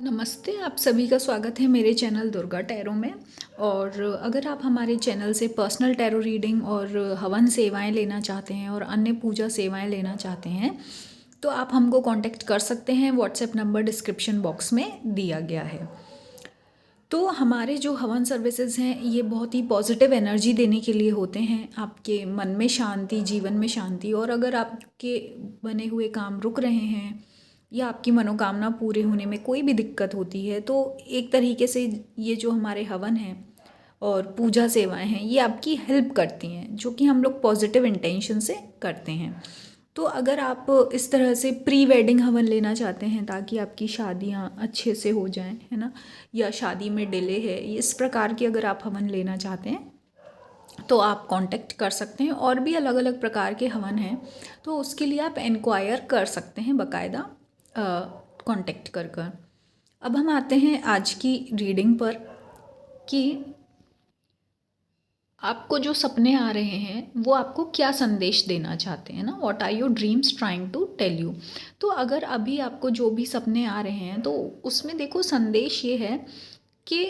नमस्ते, आप सभी का स्वागत है मेरे चैनल दुर्गा टैरो में। और अगर आप हमारे चैनल से पर्सनल टैरो रीडिंग और हवन सेवाएं लेना चाहते हैं और अन्य पूजा सेवाएं लेना चाहते हैं तो आप हमको कांटेक्ट कर सकते हैं। व्हाट्सएप नंबर डिस्क्रिप्शन बॉक्स में दिया गया है। तो हमारे जो हवन सर्विसेज हैं ये बहुत ही पॉजिटिव एनर्जी देने के लिए होते हैं, आपके मन में शांति, जीवन में शांति। और अगर आपके बने हुए काम रुक रहे हैं या आपकी मनोकामना पूरे होने में कोई भी दिक्कत होती है तो एक तरीके से ये जो हमारे हवन हैं और पूजा सेवाएं हैं ये आपकी हेल्प करती हैं, जो कि हम लोग पॉजिटिव इंटेंशन से करते हैं। तो अगर आप इस तरह से प्री वेडिंग हवन लेना चाहते हैं ताकि आपकी शादियां अच्छे से हो जाएं, है ना, या शादी में डिले है, इस प्रकार की अगर आप हवन लेना चाहते हैं तो आप कांटेक्ट कर सकते हैं। और भी अलग अलग प्रकार के हवन हैं तो उसके लिए आप इंक्वायर कर सकते हैं बाकायदा कांटेक्ट कर कर। अब हम आते हैं आज की रीडिंग पर कि आपको जो सपने आ रहे हैं वो आपको क्या संदेश देना चाहते हैं ना। What are your dreams trying to tell you. तो अगर अभी आपको जो भी सपने आ रहे हैं तो उसमें देखो संदेश ये है कि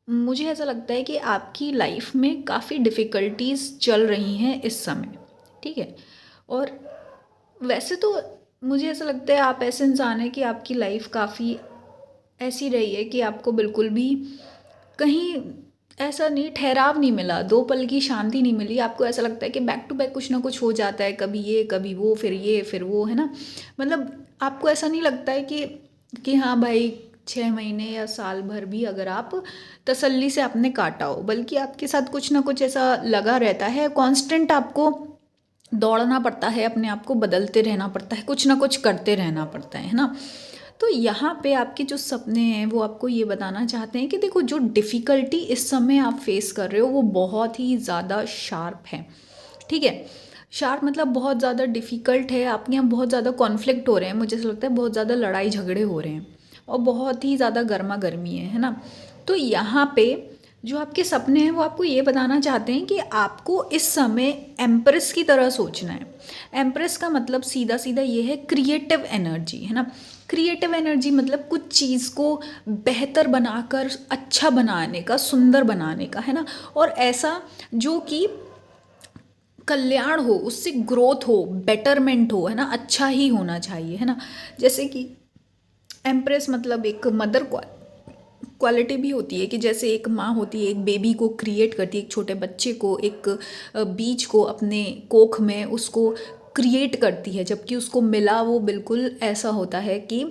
मुझे ऐसा लगता है कि आपकी लाइफ में काफ़ी डिफ़िकल्टीज़ चल रही हैं इस समय, ठीक है। और वैसे तो मुझे ऐसा लगता है आप ऐसे इंसान हैं कि आपकी लाइफ काफ़ी ऐसी रही है कि आपको बिल्कुल भी कहीं ऐसा नहीं, ठहराव नहीं मिला, दो पल की शांति नहीं मिली। आपको ऐसा लगता है कि बैक टू बैक कुछ ना कुछ हो जाता है, कभी ये फिर वो, है ना। मतलब आपको ऐसा नहीं लगता है कि हाँ भाई 6 महीने या साल भर भी अगर आप तसल्ली से आपने काटा हो, बल्कि आपके साथ कुछ ना कुछ ऐसा लगा रहता है। कांस्टेंट आपको दौड़ना पड़ता है, अपने आप को बदलते रहना पड़ता है, कुछ ना कुछ करते रहना पड़ता है ना। तो यहाँ पे आपके जो सपने हैं वो आपको ये बताना चाहते हैं कि देखो जो डिफ़िकल्टी इस समय आप फेस कर रहे हो वो बहुत ही ज़्यादा शार्प है, ठीक है। शार्प मतलब बहुत ज़्यादा डिफ़िकल्ट है, आपके यहाँ बहुत ज़्यादा कॉन्फ्लिक्ट हो रहे हैं, मुझे ऐसा लगता है बहुत ज़्यादा लड़ाई झगड़े हो रहे हैं और बहुत ही ज़्यादा गर्मा गर्मी है ना। तो यहाँ पे जो आपके सपने हैं वो आपको ये बताना चाहते हैं कि आपको इस समय एम्प्रेस की तरह सोचना है। एम्प्रेस का मतलब सीधा सीधा ये है क्रिएटिव एनर्जी, है ना। क्रिएटिव एनर्जी मतलब कुछ चीज़ को बेहतर बनाकर, अच्छा बनाने का, सुंदर बनाने का, है ना। और ऐसा जो कि कल्याण हो, उससे ग्रोथ हो, बेटरमेंट हो, है ना, अच्छा ही होना चाहिए, है ना। जैसे कि एम्प्रेस मतलब एक मदर क्वालिटी भी होती है कि जैसे एक माँ होती है, एक बेबी को क्रिएट करती है, एक छोटे बच्चे को, एक बीज को अपने कोख में उसको क्रिएट करती है, जबकि उसको मिला वो बिल्कुल ऐसा होता है कि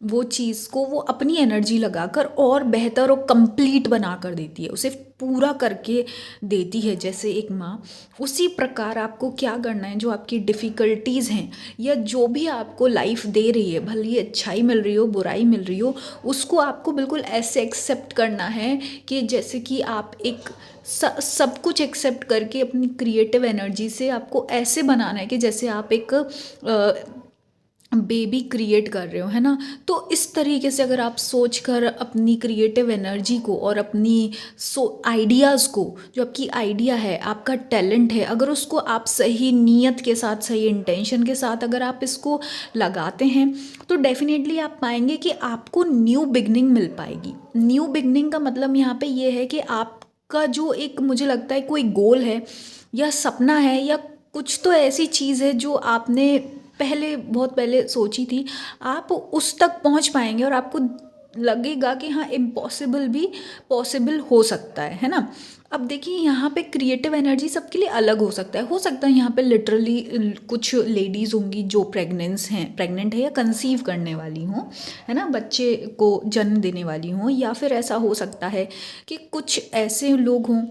वो चीज़ को वो अपनी एनर्जी लगाकर और बेहतर और कंप्लीट बना कर देती है, उसे पूरा करके देती है जैसे एक माँ। उसी प्रकार आपको क्या करना है, जो आपकी डिफ़िकल्टीज़ हैं या जो भी आपको लाइफ दे रही है, भले ही अच्छाई मिल रही हो, बुराई मिल रही हो, उसको आपको बिल्कुल ऐसे एक्सेप्ट करना है कि जैसे कि आप एक सब कुछ एक्सेप्ट करके अपनी क्रिएटिव एनर्जी से आपको ऐसे बनाना है कि जैसे आप एक बेबी क्रिएट कर रहे हो, है ना। तो इस तरीके से अगर आप सोच कर अपनी क्रिएटिव एनर्जी को और अपनी आइडियाज़ को, जो आपकी आइडिया है, आपका टैलेंट है, अगर उसको आप सही नीयत के साथ, सही इंटेंशन के साथ अगर आप इसको लगाते हैं तो डेफिनेटली आप पाएंगे कि आपको न्यू बिगनिंग मिल पाएगी। न्यू बिगनिंग का मतलब यहाँ पे ये है कि आपका जो एक, मुझे लगता है कोई गोल है या सपना है या कुछ तो ऐसी चीज़ है जो आपने पहले, बहुत पहले सोची थी, आप उस तक पहुंच पाएंगे और आपको लगेगा कि हाँ इम्पॉसिबल भी पॉसिबल हो सकता है ना। अब देखिए यहाँ पे क्रिएटिव एनर्जी सबके लिए अलग हो सकता है यहाँ पे लिटरली कुछ लेडीज़ होंगी जो प्रेग्नेंट है या कंसीव करने वाली हों, है ना, बच्चे को जन्म देने वाली हों। या फिर ऐसा हो सकता है कि कुछ ऐसे लोग हों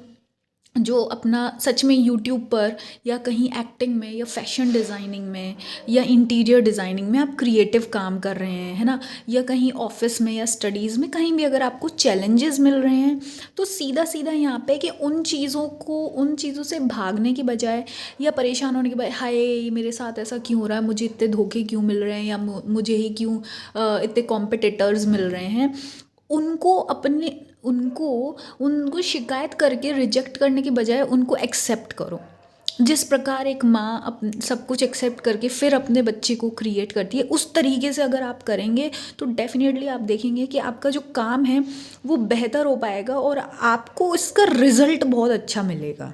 जो अपना सच में यूट्यूब पर या कहीं एक्टिंग में या फैशन डिज़ाइनिंग में या इंटीरियर डिज़ाइनिंग में आप क्रिएटिव काम कर रहे हैं, है ना। या कहीं ऑफिस में या स्टडीज़ में कहीं भी अगर आपको चैलेंजेस मिल रहे हैं तो सीधा सीधा यहाँ पे कि उन चीज़ों से भागने की बजाय या परेशान होने के बजाय, हाय मेरे साथ ऐसा क्यों हो रहा है, मुझे इतने धोखे क्यों मिल रहे हैं या मुझे ही क्यों इतने कॉम्पिटिटर्स मिल रहे हैं, उनको शिकायत करके रिजेक्ट करने के बजाय उनको एक्सेप्ट करो। जिस प्रकार एक माँ सब कुछ एक्सेप्ट करके फिर अपने बच्चे को क्रिएट करती है, उस तरीके से अगर आप करेंगे तो डेफिनेटली आप देखेंगे कि आपका जो काम है वो बेहतर हो पाएगा और आपको इसका रिजल्ट बहुत अच्छा मिलेगा,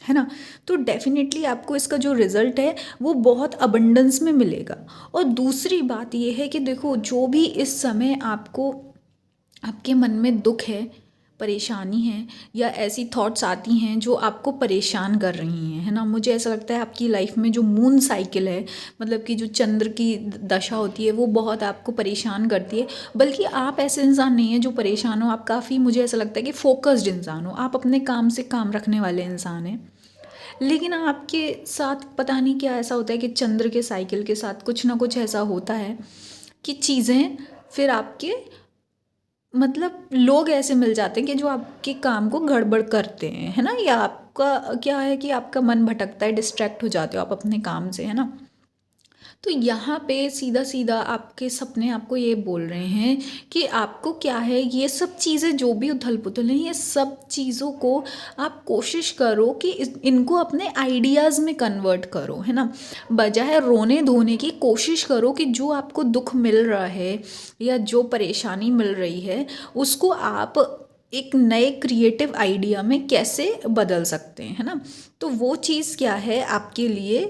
है ना। तो डेफिनेटली आपको इसका जो रिज़ल्ट है वो बहुत अबंडेंस में मिलेगा। और दूसरी बात ये है कि देखो, जो भी इस समय आपको आपके मन में दुख है, परेशानी है, या ऐसी थॉट्स आती हैं जो आपको परेशान कर रही हैं, है ना। मुझे ऐसा लगता है आपकी लाइफ में जो मून साइकिल है, मतलब कि जो चंद्र की दशा होती है, वो बहुत आपको परेशान करती है। बल्कि आप ऐसे इंसान नहीं हैं जो परेशान हो, आप काफ़ी, मुझे ऐसा लगता है कि फोकस्ड इंसान हो, आप अपने काम से काम रखने वाले इंसान हैं। लेकिन आपके साथ पता नहीं क्या ऐसा होता है कि चंद्र के साइकिल के साथ कुछ ना कुछ ऐसा होता है कि चीज़ें फिर आपके, मतलब लोग ऐसे मिल जाते हैं कि जो आपके काम को गड़बड़ करते हैं, है ना। या आपका क्या है कि आपका मन भटकता है, डिस्ट्रैक्ट हो जाते हो आप अपने काम से, है ना। तो यहाँ पे सीधा सीधा आपके सपने आपको ये बोल रहे हैं कि आपको क्या है, ये सब चीज़ें जो भी उथल पुथल हैं, ये सब चीज़ों को आप कोशिश करो कि इनको अपने आइडियाज़ में कन्वर्ट करो, है ना। बजाय रोने धोने की कोशिश करो कि जो आपको दुख मिल रहा है या जो परेशानी मिल रही है, उसको आप एक नए क्रिएटिव आइडिया में कैसे बदल सकते हैं, है ना। तो वो चीज़ क्या है आपके लिए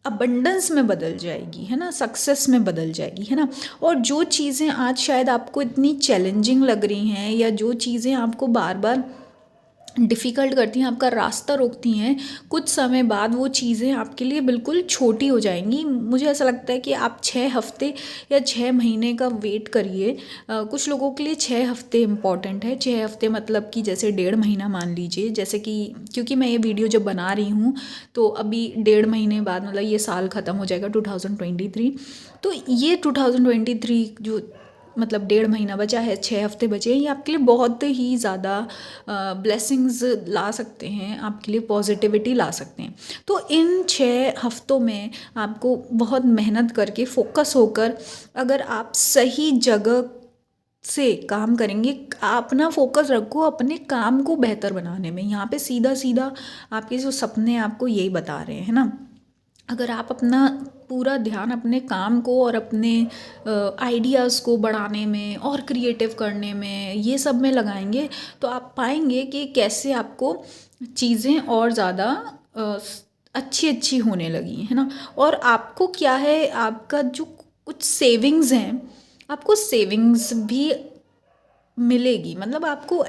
अबंडेंस में बदल जाएगी, है ना, सक्सेस में बदल जाएगी, है ना। और जो चीज़ें आज शायद आपको इतनी चैलेंजिंग लग रही हैं, या जो चीज़ें आपको बार बार डिफ़िकल्ट करती हैं, आपका रास्ता रोकती हैं, कुछ समय बाद वो चीज़ें आपके लिए बिल्कुल छोटी हो जाएंगी। मुझे ऐसा लगता है कि आप 6 हफ्ते या 6 महीने का वेट करिए। कुछ लोगों के लिए 6 हफ्ते इम्पॉर्टेंट है। 6 हफ्ते मतलब कि जैसे 1.5 महीना मान लीजिए, जैसे कि, क्योंकि मैं ये वीडियो जब बना रही हूँ तो अभी 1.5 महीने बाद, मतलब ये साल ख़त्म हो जाएगा 2023। तो ये 2023 जो, मतलब 1.5 महीना बचा है, 6 हफ्ते बचे हैं, ये आपके लिए बहुत ही ज़्यादा ब्लेसिंग्स ला सकते हैं, आपके लिए पॉजिटिविटी ला सकते हैं। तो इन 6 हफ्तों में आपको बहुत मेहनत करके फोकस होकर, अगर आप सही जगह से काम करेंगे, अपना फोकस रखो अपने काम को बेहतर बनाने में। यहाँ पे सीधा सीधा आपके जो सपने आपको यही बता रहे हैं ना। अगर आप अपना पूरा ध्यान अपने काम को और अपने आइडियाज़ को बढ़ाने में और क्रिएटिव करने में, ये सब में लगाएंगे, तो आप पाएंगे कि कैसे आपको चीज़ें और ज़्यादा अच्छी अच्छी होने लगी, है ना। और आपको क्या है, आपका जो कुछ सेविंग्स हैं, आपको सेविंग्स भी मिलेगी, मतलब आपको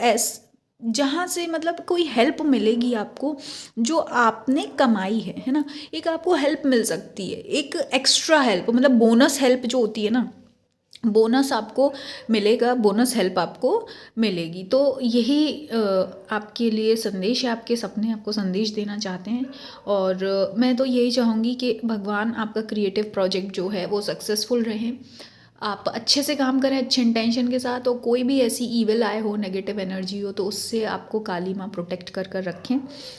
जहाँ से, मतलब कोई हेल्प मिलेगी आपको जो आपने कमाई है ना। एक आपको हेल्प मिल सकती है, एक एक्स्ट्रा हेल्प, मतलब बोनस हेल्प जो होती है ना, बोनस आपको मिलेगा, बोनस हेल्प आपको मिलेगी। तो यही आपके लिए संदेश है, आपके सपने आपको संदेश देना चाहते हैं। और मैं तो यही चाहूँगी कि भगवान आपका क्रिएटिव प्रोजेक्ट जो है वो सक्सेसफुल रहे, आप अच्छे से काम करें, अच्छे इंटेंशन के साथ। और कोई भी ऐसी ईविल आए हो, नेगेटिव एनर्जी हो, तो उससे आपको काली माँ प्रोटेक्ट कर कर रखें।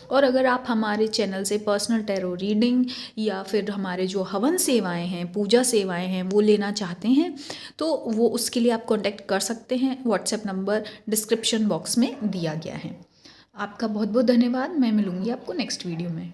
और अगर आप हमारे चैनल से पर्सनल टैरो रीडिंग या फिर हमारे जो हवन सेवाएं हैं, पूजा सेवाएं हैं, वो लेना चाहते हैं, तो वो उसके लिए आप कांटेक्ट कर सकते हैं। व्हाट्सएप नंबर डिस्क्रिप्शन बॉक्स में दिया गया है। आपका बहुत बहुत धन्यवाद। मैं मिलूँगी आपको नेक्स्ट वीडियो में।